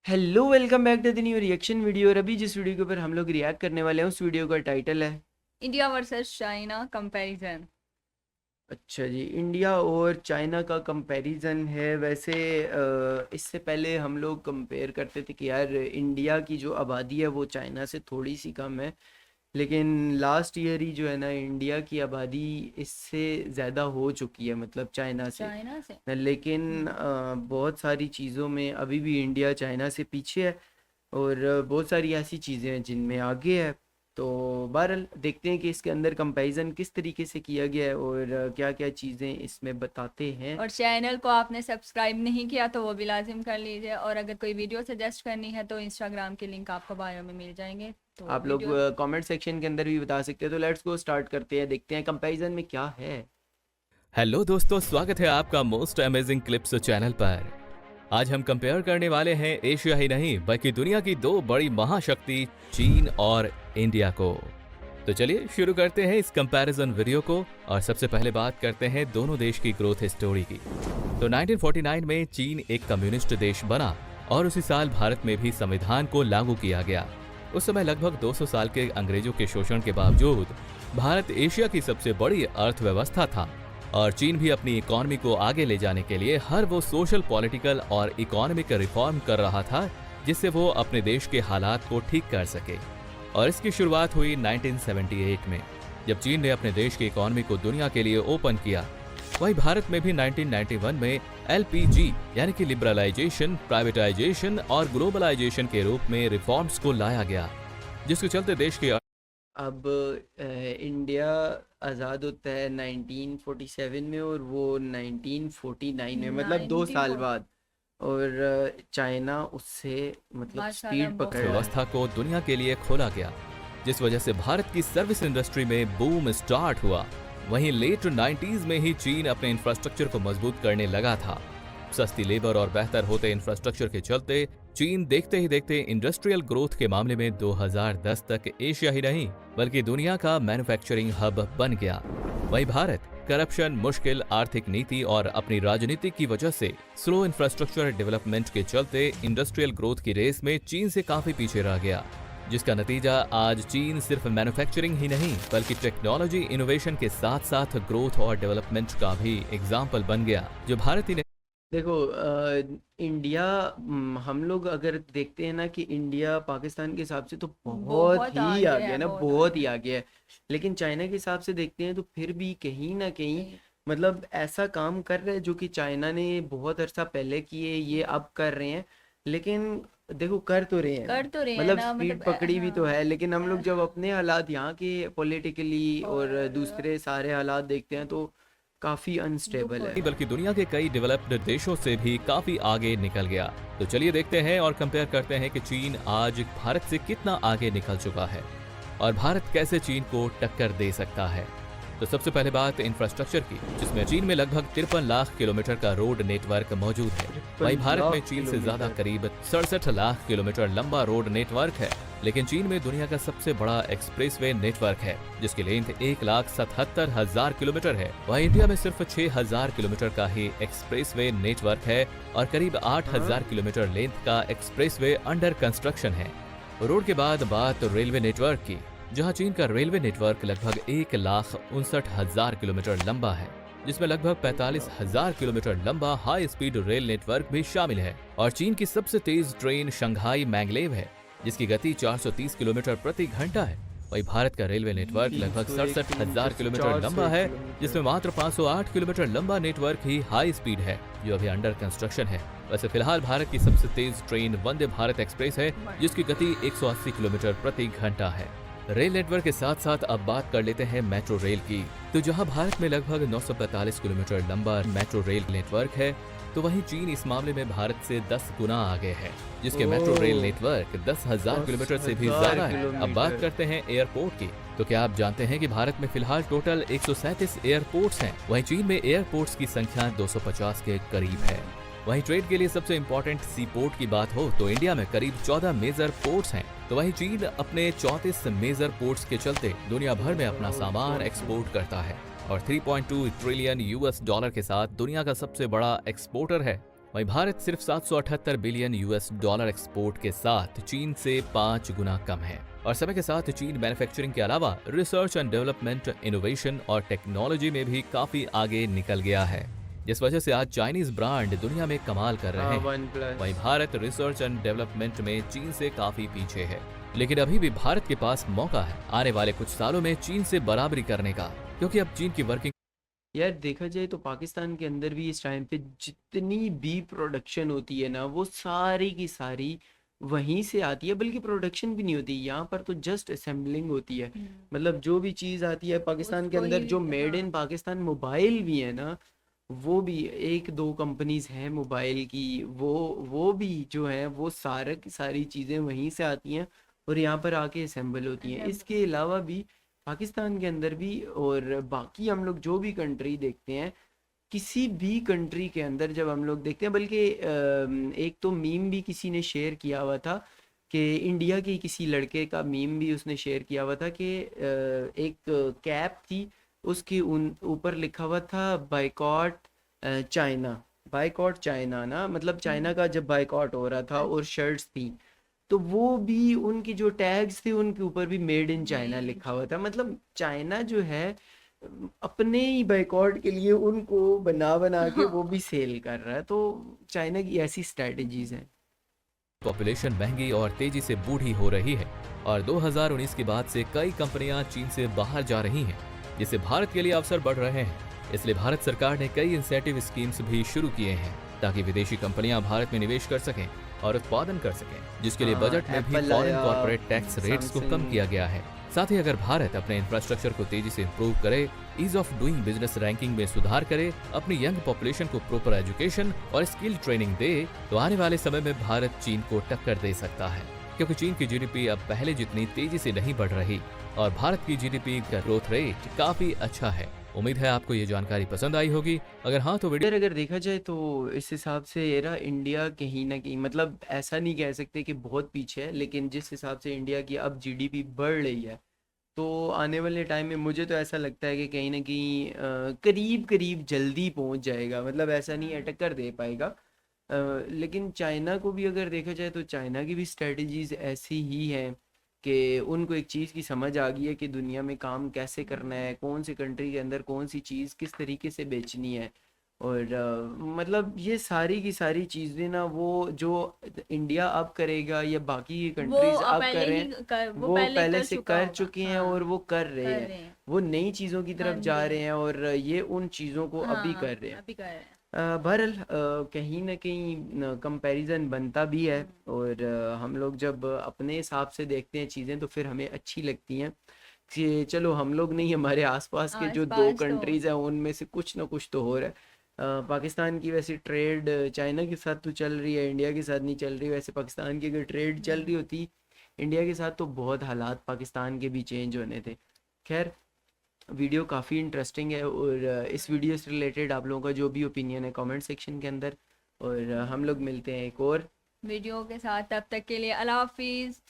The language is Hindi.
Hello welcome back to the new reaction video. और अभी जिस वीडियो के ऊपर हम लोग रिएक्ट करने वाले हैं उस वीडियो का टाइटल है इंडिया वर्सेस चाइना कंपैरिजन। अच्छा जी, इंडिया और चाइना का कंपैरिजन है। वैसे इससे पहले हम लोग कंपेयर करते थे कि यार इंडिया की जो आबादी है वो चाइना से थोड़ी सी कम है, लेकिन लास्ट ईयर ही जो है ना इंडिया की आबादी इससे ज़्यादा हो चुकी है, मतलब चाइना से। चाइना से लेकिन बहुत सारी चीज़ों में अभी भी इंडिया चाइना से पीछे है, और बहुत सारी ऐसी चीज़ें हैं जिनमें आगे है। तो बहरहाल देखते हैं कि इसके अंदर कंपैरिजन किस तरीके से किया गया है और क्या क्या चीज़ें इसमें बताते हैं। और चैनल को आपने सब्सक्राइब नहीं किया तो वो भी लाजिम कर लीजिए। और अगर कोई वीडियो सजेस्ट करनी है तो इंस्टाग्राम के लिंक आपको बायो में मिल जाएंगे। तो आप लोग वीडियो कमेंट सेक्शन के अंदर भी बता सकते हैं। तो लेट्स गो स्टार्ट करते हैं, देखते हैं कंपैरिजन में क्या है। हेलो दोस्तों, स्वागत है आपका मोस्ट अमेजिंग क्लिप्स चैनल पर। आज हम कंपेयर करने वाले हैं एशिया ही नहीं बल्कि दुनिया की दो बड़ी महाशक्ति चीन और इंडिया को। तो चलिए शुरू करते हैं इस कंपैरिजन वीडियो को। और सबसे पहले बात करते हैं दोनों देश की ग्रोथ स्टोरी की। तो 1949 में चीन एक कम्युनिस्ट देश बना और उसी साल भारत में भी संविधान को लागू किया गया। उस समय लगभग 200 साल के अंग्रेजों के शोषण के बावजूद भारत एशिया की सबसे बड़ी अर्थव्यवस्था था और चीन भी अपनी इकोनॉमी को आगे ले जाने के लिए हर वो सोशल, पॉलिटिकल और इकोनॉमिक रिफॉर्म कर रहा था जिससे वो अपने देश के हालात को ठीक कर सके। और इसकी शुरुआत हुई 1978 में जब चीन ने अपने देश की इकोनॉमी को दुनिया के लिए ओपन किया। वहीं भारत में भी 1991 में LPG यानी कि लिबरलाइजेशन, प्राइवेटाइजेशन और ग्लोबलाइजेशन के रूप में रिफॉर्म्स को लाया गया, जिसके चलते देश के अब इंडिया आज़ाद होता है 1947 में और वो 1949 में, मतलब 2 साल बाद। और चाइना उससे मतलब माशाल्लाह स्पीड पकड़ रहा है। व्यवस्था को दुनिया के लिए खोला गया, जिस वजह से भारत की सर्विस इंडस्ट्री में बूम स्टार्ट हुआ। वहीं लेट 90s में ही चीन अपने इंफ्रास्ट्रक्चर को मजबूत करने लगा था। सस्ती लेबर और बेहतर होते इंफ्रास्ट्रक्चर के चलते चीन देखते ही देखते इंडस्ट्रियल ग्रोथ के मामले में 2010 तक एशिया ही नहीं बल्कि दुनिया का मैन्युफैक्चरिंग हब बन गया। वहीं भारत करप्शन, मुश्किल आर्थिक नीति और अपनी राजनीति की वजह से स्लो इंफ्रास्ट्रक्चर डेवलपमेंट के चलते इंडस्ट्रियल ग्रोथ की रेस में चीन से काफी पीछे रह गया, जिसका नतीजा आज चीन सिर्फ मैन्युफैक्चरिंग ही नहीं बल्कि टेक्नोलॉजी इनोवेशन के साथ साथ ग्रोथ और डेवलपमेंट का भी एग्जाम्पल बन गया, जो भारत ही देखो इंडिया, हम लोग अगर देखते हैं ना कि इंडिया पाकिस्तान के हिसाब से तो बहुत बहुत ही आगे आगे है, है ना, बहुत बहुत आगे ही आगे है। लेकिन चाइना के हिसाब से देखते हैं तो फिर भी कहीं ना कहीं मतलब ऐसा काम कर रहे हैं जो कि चाइना ने बहुत अरसा पहले किए, ये अब कर रहे हैं। लेकिन देखो कर तो रहे हैं, कर तो रहे हैं मतलब ना, स्पीड मतलब पकड़ी भी तो हाँ। है। लेकिन हम लोग जब अपने हालात यहाँ के पॉलिटिकली और और दूसरे सारे हालात देखते हैं तो काफ़ी अनस्टेबल है। नहीं बल्कि दुनिया के कई डेवलप्ड देशों से भी काफी आगे निकल गया। तो चलिए देखते हैं और कंपेयर करते हैं कि चीन आज भारत से कितना आगे निकल चुका है और भारत कैसे चीन को टक्कर दे सकता है। तो सबसे पहले बात इंफ्रास्ट्रक्चर की, जिसमें चीन में लगभग 53 लाख किलोमीटर का रोड नेटवर्क मौजूद है। वहीं भारत में चीन से ज्यादा करीब 67 लाख किलोमीटर लंबा रोड नेटवर्क है। लेकिन चीन में दुनिया का सबसे बड़ा एक्सप्रेसवे नेटवर्क है जिसकी लेंथ 1,77,000 किलोमीटर है। वहीं इंडिया में सिर्फ 6,000 किलोमीटर का ही एक्सप्रेसवे नेटवर्क है और करीब 8,000 किलोमीटर लेंथ का एक्सप्रेसवे अंडर कंस्ट्रक्शन है। रोड के बाद बात रेलवे नेटवर्क की, जहां चीन का रेलवे नेटवर्क लगभग 1,59,000 किलोमीटर लंबा है, जिसमें लगभग 45,000 किलोमीटर लंबा हाई स्पीड रेल नेटवर्क भी शामिल है। और चीन की सबसे तेज ट्रेन शंघाई मैंगलेव है जिसकी गति 430 किलोमीटर प्रति घंटा है। वहीं भारत का रेलवे नेटवर्क लगभग 67,000 किलोमीटर लंबा है, जिसमें मात्र 508 किलोमीटर लंबा नेटवर्क ही हाई स्पीड है जो अभी अंडर कंस्ट्रक्शन है। वैसे फिलहाल भारत की सबसे तेज ट्रेन वंदे भारत एक्सप्रेस है जिसकी गति 180 किलोमीटर प्रति घंटा है। रेल नेटवर्क के साथ साथ अब बात कर लेते हैं मेट्रो रेल की। तो जहां भारत में लगभग 945 किलोमीटर लंबा मेट्रो रेल नेटवर्क है, तो वहीं चीन इस मामले में भारत से 10 गुना आगे है, जिसके मेट्रो रेल नेटवर्क 10,000 किलोमीटर से भी ज्यादा है। अब बात करते हैं एयरपोर्ट की। तो क्या आप जानते हैं कि भारत में फिलहाल टोटल 137 एयरपोर्ट्स हैं, वहीं चीन में एयरपोर्ट्स की संख्या 250 के करीब है। वहीं ट्रेड के लिए सबसे इम्पोर्टेंट सी पोर्ट की बात हो तो इंडिया में करीब 14 मेजर पोर्ट्स हैं, तो वहीं चीन अपने 34 मेजर पोर्ट्स के चलते दुनिया भर में अपना सामान एक्सपोर्ट करता है और 3.2 ट्रिलियन US डॉलर के साथ दुनिया का सबसे बड़ा एक्सपोर्टर है। वहीं भारत सिर्फ 778 बिलियन यूएस डॉलर एक्सपोर्ट के साथ चीन से 5 गुना कम है। और समय के साथ चीन मैन्युफैक्चरिंग के अलावा रिसर्च एंड डेवलपमेंट, इनोवेशन और टेक्नोलॉजी में भी काफी आगे निकल गया है, जिस वजह से आज चाइनीज ब्रांड दुनिया में कमाल कर रहे हैं। OnePlus। वहीं भारत रिसर्च एंड डेवलपमेंट में चीन से काफी पीछे है, लेकिन अभी भी भारत के पास मौका है आने वाले कुछ सालों में चीन से बराबरी करने का, क्योंकि अब चीन की वर्किंग यार देखा जाए तो पाकिस्तान के अंदर भी इस टाइम पे जितनी भी प्रोडक्शन होती है ना, वो सारी की सारी वहीं से आती है, बल्कि प्रोडक्शन भी नहीं होती यहाँ पर, तो जस्ट असेंबलिंग होती है। मतलब जो भी चीज़ आती है पाकिस्तान के उसको अंदर, ही, जो मेड हाँ। इन पाकिस्तान मोबाइल भी है ना, वो भी 1-2 कंपनीज हैं मोबाइल की, वो भी जो है वो सारा की सारी चीज़ें वहीं से आती हैं और यहाँ पर आके असेंबल होती हैं। इसके अलावा भी पाकिस्तान के अंदर भी और बाकी हम लोग जो भी कंट्री देखते हैं, किसी भी कंट्री के अंदर जब हम लोग देखते हैं, बल्कि एक तो मीम भी किसी ने शेयर किया हुआ था कि इंडिया के किसी लड़के का मीम भी उसने शेयर किया हुआ था कि एक कैप थी, उसके ऊपर लिखा हुआ था बाइकॉट चाइना, बाइकॉट चाइना ना, मतलब चाइना का जब बाइकॉट हो रहा था, और शर्ट्स थी, तो वो भी उनकी जो टैग्स थे उनके ऊपर भी मेड इन चाइना लिखा हुआ था। मतलब चाइना जो है अपने ही बाइकॉट के लिए उनको बना के वो भी सेल कर रहा है, तो चाइना की ऐसी स्ट्रेटजीज हैं। पॉपुलेशन महंगी और तेजी से बूढ़ी हो रही है और 2019 के बाद से कई कंपनियां चीन से बाहर जा रही हैं, जिससे भारत के लिए अवसर बढ़ रहे हैं। इसलिए भारत सरकार ने कई इंसेंटिव स्कीम्स भी शुरू किए हैं ताकि विदेशी कंपनियां भारत में निवेश कर सकें और उत्पादन कर सकें, जिसके लिए बजट में भी Apple फॉरेन आया, कॉर्पोरेट टैक्स रेट्स को कम Samsung। किया गया है। साथ ही अगर भारत अपने इंफ्रास्ट्रक्चर को तेजी से इंप्रूव करे, ease of doing business ranking में सुधार करे, अपनी यंग पॉपुलेशन को प्रॉपर एजुकेशन और स्किल ट्रेनिंग दे, तो आने वाले समय में भारत चीन को टक्कर दे सकता है, क्योंकि चीन की जीडीपी अब पहले जितनी तेजी से नहीं बढ़ रही और भारत की जीडीपी का ग्रोथ रेट काफी अच्छा है। उम्मीद है आपको ये जानकारी पसंद आई होगी। अगर हाँ तो वीडियो अगर देखा जाए तो इस हिसाब से ये रहा, इंडिया कहीं ना कहीं, मतलब ऐसा नहीं कह सकते कि बहुत पीछे है, लेकिन जिस हिसाब से इंडिया की अब जीडीपी बढ़ रही है, तो आने वाले टाइम में मुझे तो ऐसा लगता है कि कहीं ना कहीं करीब करीब जल्दी पहुंच जाएगा, मतलब ऐसा नहीं है टक्कर दे पाएगा। लेकिन चाइना को भी अगर देखा जाए तो चाइना की भी स्ट्रेटजीज ऐसी ही हैं कि उनको एक चीज़ की समझ आ गई है कि दुनिया में काम कैसे करना है, कौन सी कंट्री के अंदर कौन सी चीज़ किस तरीके से बेचनी है, और मतलब ये सारी की सारी चीज़ें ना, वो जो इंडिया अब करेगा या बाकी वो कंट्रीज अब पहले करें, ही वो पहले से चुका कर होगा। चुके हैं हाँ, और वो कर रहे कर हैं, रहे हैं। वो नई चीज़ों की तरफ हाँ जा जी, रहे हैं और ये उन चीज़ों को अभी हाँ, कर रहे हैं। अभी कर रहे हैं। बहरहाल कहीं ना कहीं कंपैरिजन बनता भी है, और हम लोग जब अपने हिसाब से देखते हैं चीज़ें तो फिर हमें अच्छी लगती हैं कि चलो हम लोग नहीं, हमारे आसपास के जो 2 आसपास तो कंट्रीज़ हैं उनमें से कुछ ना कुछ तो हो रहा है। पाकिस्तान की वैसे ट्रेड चाइना के साथ तो चल रही है, इंडिया के साथ नहीं चल रही। वैसे पाकिस्तान की अगर ट्रेड चल रही होती इंडिया के साथ तो बहुत हालात पाकिस्तान के भी चेंज होने थे। खैर, वीडियो काफ़ी इंटरेस्टिंग है, और इस वीडियो से रिलेटेड आप लोगों का जो भी ओपिनियन है कमेंट सेक्शन के अंदर, और हम लोग मिलते हैं एक और वीडियो के साथ। तब तक के लिए अल्लाह हाफिज़।